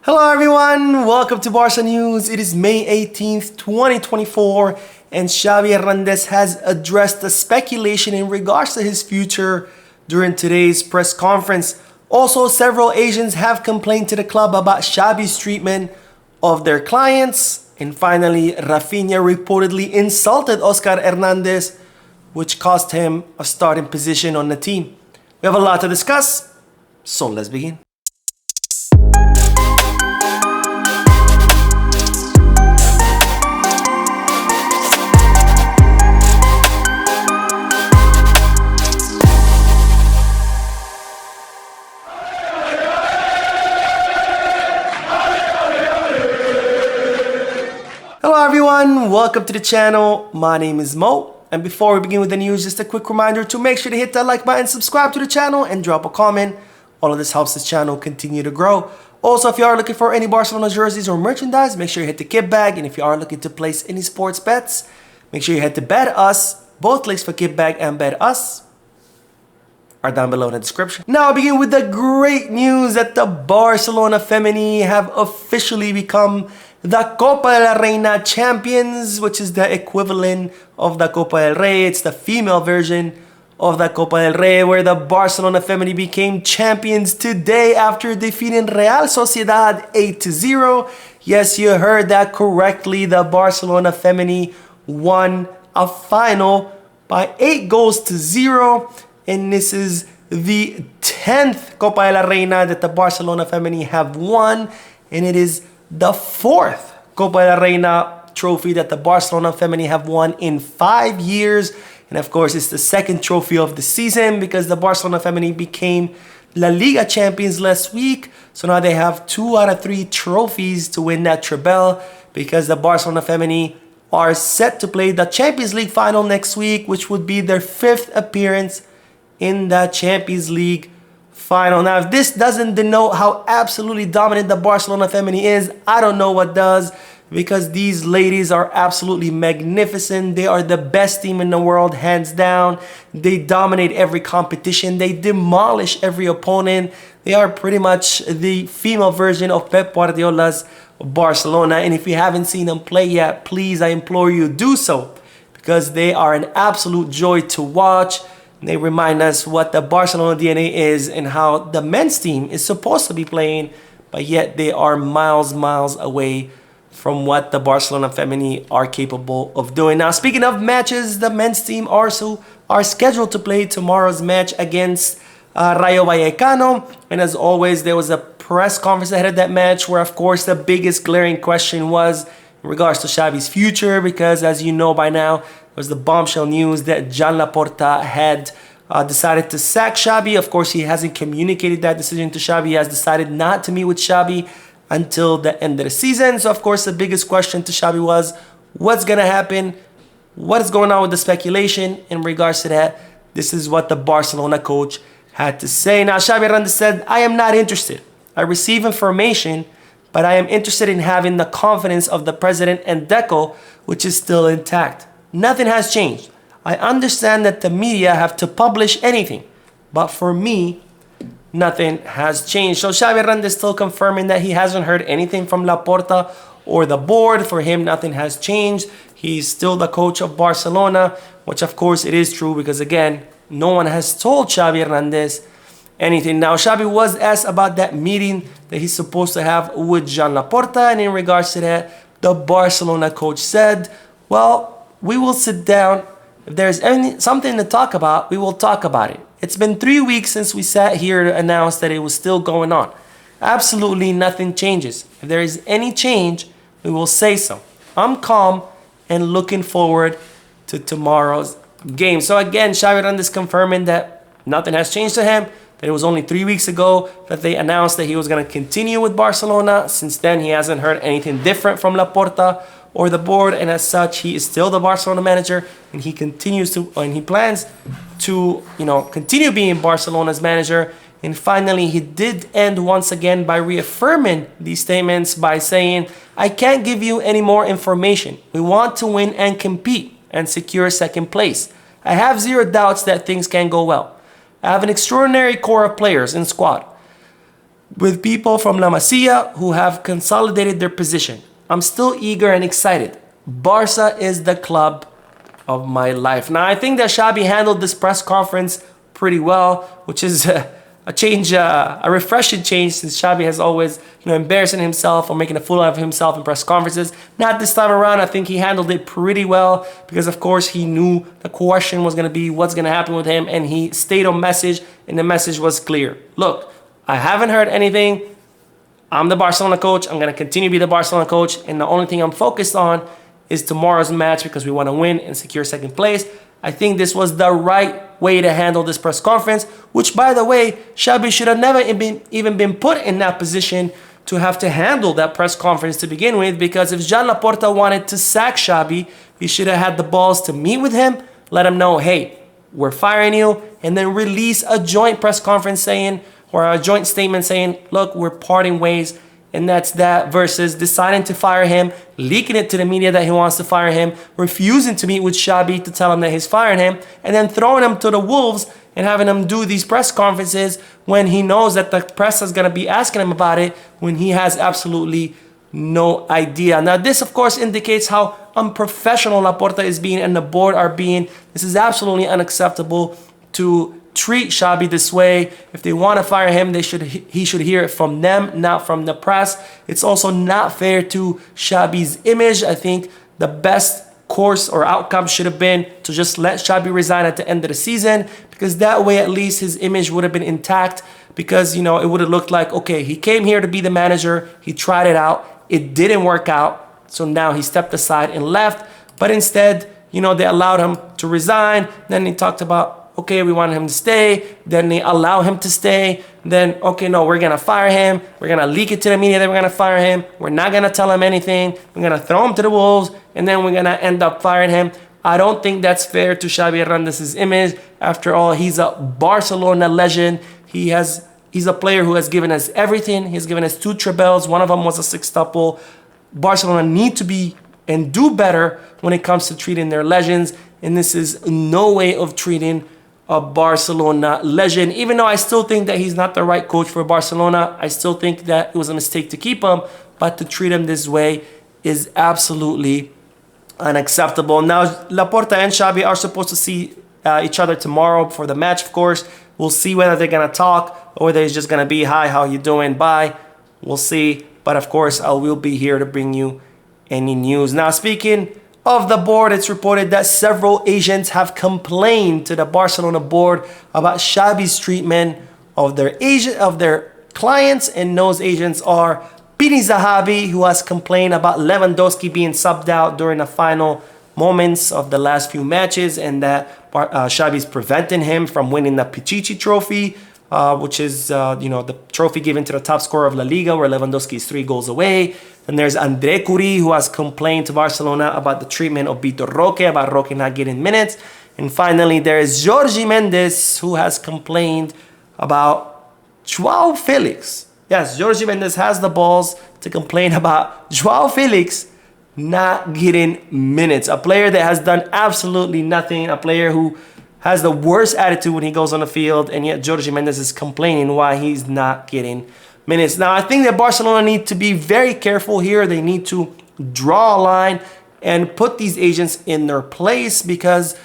Hello everyone, welcome to Barca News. It is May 18th, 2024, and Xavi Hernandez has addressed the speculation in regards to his future during today's press conference. Also, several agents have complained to the club about Xavi's treatment of their clients. And finally, Raphinha reportedly insulted Oscar Hernandez, which cost him a starting position on the team. We have a lot to discuss, so let's begin. Hello everyone, welcome to the channel. My name is Mo, and before we begin with the news, just a quick reminder to make sure to hit that like button, subscribe to the channel, and drop a comment. All of this helps this channel continue to grow. Also, if you are looking for any Barcelona jerseys or merchandise, make sure you hit the kit bag, and if you are looking to place any sports bets, make sure you head to Bet Us. Both links for kit bag and Bet Us are down below in the description. Now I begin with the great news that the Barcelona Femen have officially become the Copa de la Reina champions, which is the equivalent of the Copa del Rey. It's the female version of the Copa del Rey, where the Barcelona Femen became champions today after defeating Real Sociedad 8-0. Yes, you heard that correctly. The Barcelona Femen won a final by 8-0, and this is the 10th Copa de la Reina that the Barcelona Femen have won, and it is the 4th Copa de la Reina trophy that the Barcelona Femen have won in 5 years. And of course, it's the second trophy of the season because the Barcelona Femen became La Liga champions last week. So now they have 2 out of 3 trophies to win that treble, because the Barcelona Femen are set to play the Champions League final next week, which would be their 5th appearance in the Champions League final. Now, if this doesn't denote how absolutely dominant the Barcelona Femen is, I don't know what does, because these ladies are absolutely magnificent. They are the best team in the world, hands down. They dominate every competition. They demolish every opponent. They are pretty much the female version of Pep Guardiola's Barcelona. And if you haven't seen them play yet, please, I implore you, do so, because they are an absolute joy to watch. They remind us what the Barcelona DNA is and how the men's team is supposed to be playing, but yet they are miles away from what the Barcelona Femen are capable of doing. Now, speaking of matches, the men's team are scheduled to play tomorrow's match against Rayo Vallecano. And as always, there was a press conference ahead of that match where, of course, the biggest glaring question was in regards to Xavi's future, because as you know by now, was the bombshell news that Joan Laporta had decided to sack Xavi. Of course, he hasn't communicated that decision to Xavi. He has decided not to meet with Xavi until the end of the season. So, of course, the biggest question to Xavi was, what's going to happen? What is going on with the speculation in regards to that? This is what the Barcelona coach had to say. Now, Xavi Hernandez said, I am not interested. I receive information, but I am interested in having the confidence of the president and Deco, which is still intact. Nothing has changed. I understand that the media have to publish anything, but for me, nothing has changed. So Xavi Hernandez still confirming that he hasn't heard anything from Laporta or the board. For him, nothing has changed. He's still the coach of Barcelona, which of course it is true, because again, no one has told Xavi Hernandez anything. Now, Xavi was asked about that meeting that he's supposed to have with Joan Laporta, and in regards to that, the Barcelona coach said, well, we will sit down. If there's something to talk about, we will talk about it. It's been 3 weeks since we sat here to announce that it was still going on. Absolutely nothing changes. If there is any change, we will say so. I'm calm and looking forward to tomorrow's game. So again, Xavi Hernandez confirming that nothing has changed to him, that it was only 3 weeks ago that they announced that he was going to continue with Barcelona. Since then, he hasn't heard anything different from Laporta or the board, and as such, he is still the Barcelona manager, and he plans to, continue being Barcelona's manager. And finally, he did end once again by reaffirming these statements by saying, I can't give you any more information. We want to win and compete and secure second place. I have zero doubts that things can go well. I have an extraordinary core of players in squad. with people from La Masia who have consolidated their position. I'm still eager and excited. Barca is the club of my life. Now, I think that Xavi handled this press conference pretty well, which is a change, a refreshing change, since Xavi has always, embarrassing himself or making a fool out of himself in press conferences. Not this time around. I think he handled it pretty well because, of course, he knew the question was going to be what's going to happen with him, and he stayed on message, and the message was clear. Look, I haven't heard anything. I'm the Barcelona coach. I'm going to continue to be the Barcelona coach, and the only thing I'm focused on is tomorrow's match because we want to win and secure second place. I think this was the right way to handle this press conference, which, by the way, Xavi should have never even been put in that position to have to handle that press conference to begin with, because if Joan Laporta wanted to sack Xavi, he should have had the balls to meet with him, let him know, hey, we're firing you, and then release a joint press conference saying, or a joint statement saying, look, we're parting ways. And that's that, versus deciding to fire him, leaking it to the media that he wants to fire him, refusing to meet with Xavi to tell him that he's firing him, and then throwing him to the wolves and having him do these press conferences when he knows that the press is going to be asking him about it, when he has absolutely no idea. Now, this, of course, indicates how unprofessional Laporta is being and the board are being. This is absolutely unacceptable to treat Xavi this way. If they want to fire him, he should hear it from them, not from the press. It's also not fair to Xavi's image. I think the best course or outcome should have been to just let Xavi resign at the end of the season, because that way at least his image would have been intact, because it would have looked like, okay, he came here to be the manager, he tried it out, it didn't work out, so now he stepped aside and left. But instead, they allowed him to resign. Then he talked about, okay, we want him to stay. Then they allow him to stay. Then, okay, no, we're going to fire him. We're going to leak it to the media that we're going to fire him. We're not going to tell him anything. We're going to throw him to the wolves, and then we're going to end up firing him. I don't think that's fair to Xavi Hernandez's image. After all, he's a Barcelona legend. He's a player who has given us everything. He's given us 2 trebles. One of them was a sextuple. Barcelona need to be and do better when it comes to treating their legends, and this is no way of treating a Barcelona legend. Even though I still think that he's not the right coach for Barcelona, I still think that it was a mistake to keep him, but to treat him this way is absolutely unacceptable. Now, Laporta and Xavi are supposed to see each other tomorrow for the match, of course. We'll see whether they're going to talk or whether it's just going to be, hi, how you doing, bye. We'll see. But of course, I will be here to bring you any news. Now, speaking of the board, it's reported that several agents have complained to the Barcelona board about Xavi's treatment of their clients, and those agents are Pini Zahavi, who has complained about Lewandowski being subbed out during the final moments of the last few matches, and that Xavi's preventing him from winning the Pichichi trophy, which is the trophy given to the top scorer of La Liga, where Lewandowski is 3 goals away. Then there's Andre Curie, who has complained to Barcelona about the treatment of Vitor Roque, about Roque not getting minutes. And finally, there is Jorge Mendes, who has complained about Joao Felix. Yes, Jorge Mendes has the balls to complain about Joao Felix not getting minutes. A player that has done absolutely nothing, a player who has the worst attitude when he goes on the field, and yet Jorge Mendes is complaining why he's not getting minutes. Now, I think that Barcelona need to be very careful here. They need to draw a line and put these agents in their place, because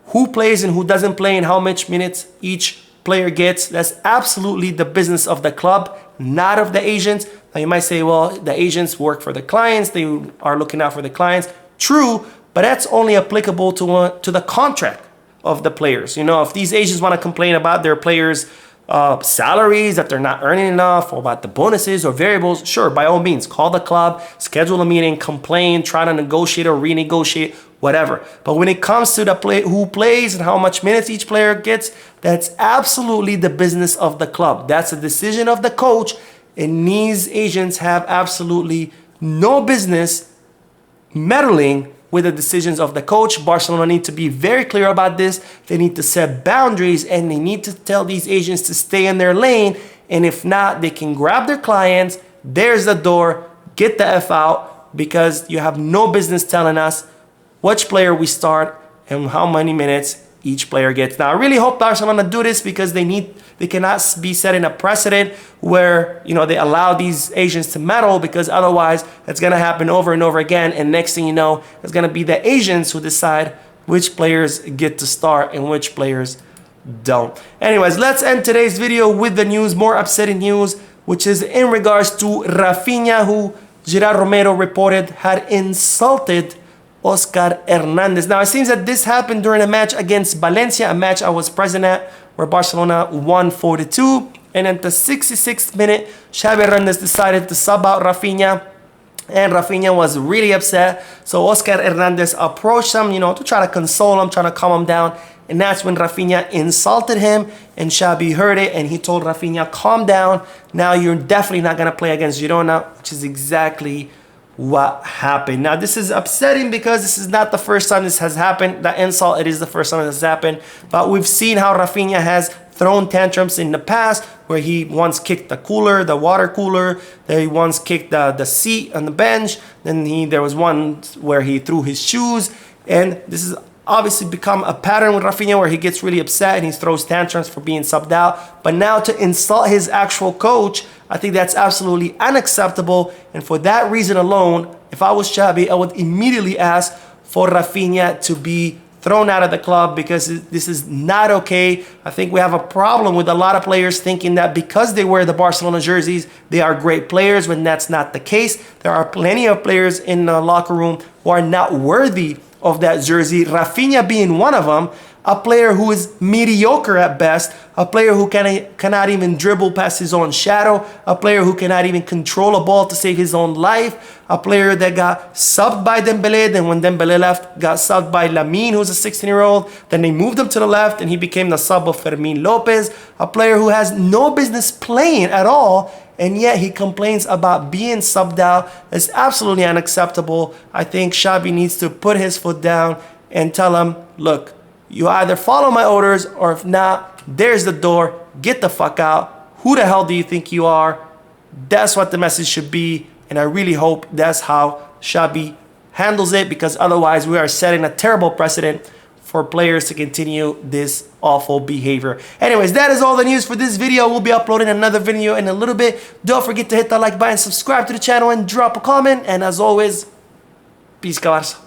who plays and who doesn't play and how much minutes each player gets, that's absolutely the business of the club, not of the agents. Now, you might say, well, the agents work for the clients. They are looking out for the clients. True, but that's only applicable to the contract of the players. If these agents want to complain about their players' salaries, that they're not earning enough, or about the bonuses or variables, sure, by all means, call the club, schedule a meeting, complain, try to negotiate or renegotiate, whatever. But when it comes to who plays and how much minutes each player gets, that's absolutely the business of the club. That's a decision of the coach, and these agents have absolutely no business meddling with the decisions of the coach. Barcelona need to be very clear about this. They need to set boundaries, and they need to tell these agents to stay in their lane. And if not, they can grab their clients. There's the door. Get the F out, because you have no business telling us which player we start and how many minutes each player gets. Now, I really hope Barcelona do this because they cannot be setting a precedent where, you know, they allow these Asians to medal, because otherwise it's going to happen over and over again. And next thing you know, it's going to be the Asians who decide which players get to start and which players don't. Anyways, let's end today's video with the news, more upsetting news, which is in regards to Raphinha, who Gerard Romero reported had insulted Oscar Hernandez. Now, it seems that this happened during a match against Valencia, a match I was present at, where Barcelona won 4-2. And at the 66th minute, Xavi Hernandez decided to sub out Raphinha, and Raphinha was really upset. So Oscar Hernandez approached him, you know, to try to console him, trying to calm him down. And that's when Raphinha insulted him, and Xavi heard it, and he told Raphinha, calm down. Now you're definitely not going to play against Girona, which is exactly what happened. Now, this is upsetting because this is not the first time this has happened. The insult, it is the first time this has happened. But we've seen how Raphinha has thrown tantrums in the past, where he once kicked the cooler, the water cooler. Then he once kicked the seat on the bench. Then there was one where he threw his shoes. And this is obviously become a pattern with Raphinha, where he gets really upset and he throws tantrums for being subbed out. But now to insult his actual coach, I think that's absolutely unacceptable. And for that reason alone, if I was Xavi, I would immediately ask for Raphinha to be thrown out of the club, because this is not okay. I think we have a problem with a lot of players thinking that because they wear the Barcelona jerseys, they are great players, when that's not the case. There are plenty of players in the locker room who are not worthy of that jersey, Raphinha being one of them. A player who is mediocre at best, a player who cannot even dribble past his own shadow, a player who cannot even control a ball to save his own life, a player that got subbed by Dembele, then when Dembele left, got subbed by Lamine, who's a 16-year-old, then they moved him to the left and he became the sub of Fermin Lopez, a player who has no business playing at all, and yet he complains about being subbed out. It's absolutely unacceptable. I think Xavi needs to put his foot down and tell him, look, you either follow my orders, or if not, there's the door. Get the fuck out. Who the hell do you think you are? That's what the message should be. And I really hope that's how Xavi handles it, because otherwise we are setting a terrible precedent for players to continue this awful behavior. Anyways, that is all the news for this video. We'll be uploading another video in a little bit. Don't forget to hit that like button, subscribe to the channel, and drop a comment. And as always, peace, Barca.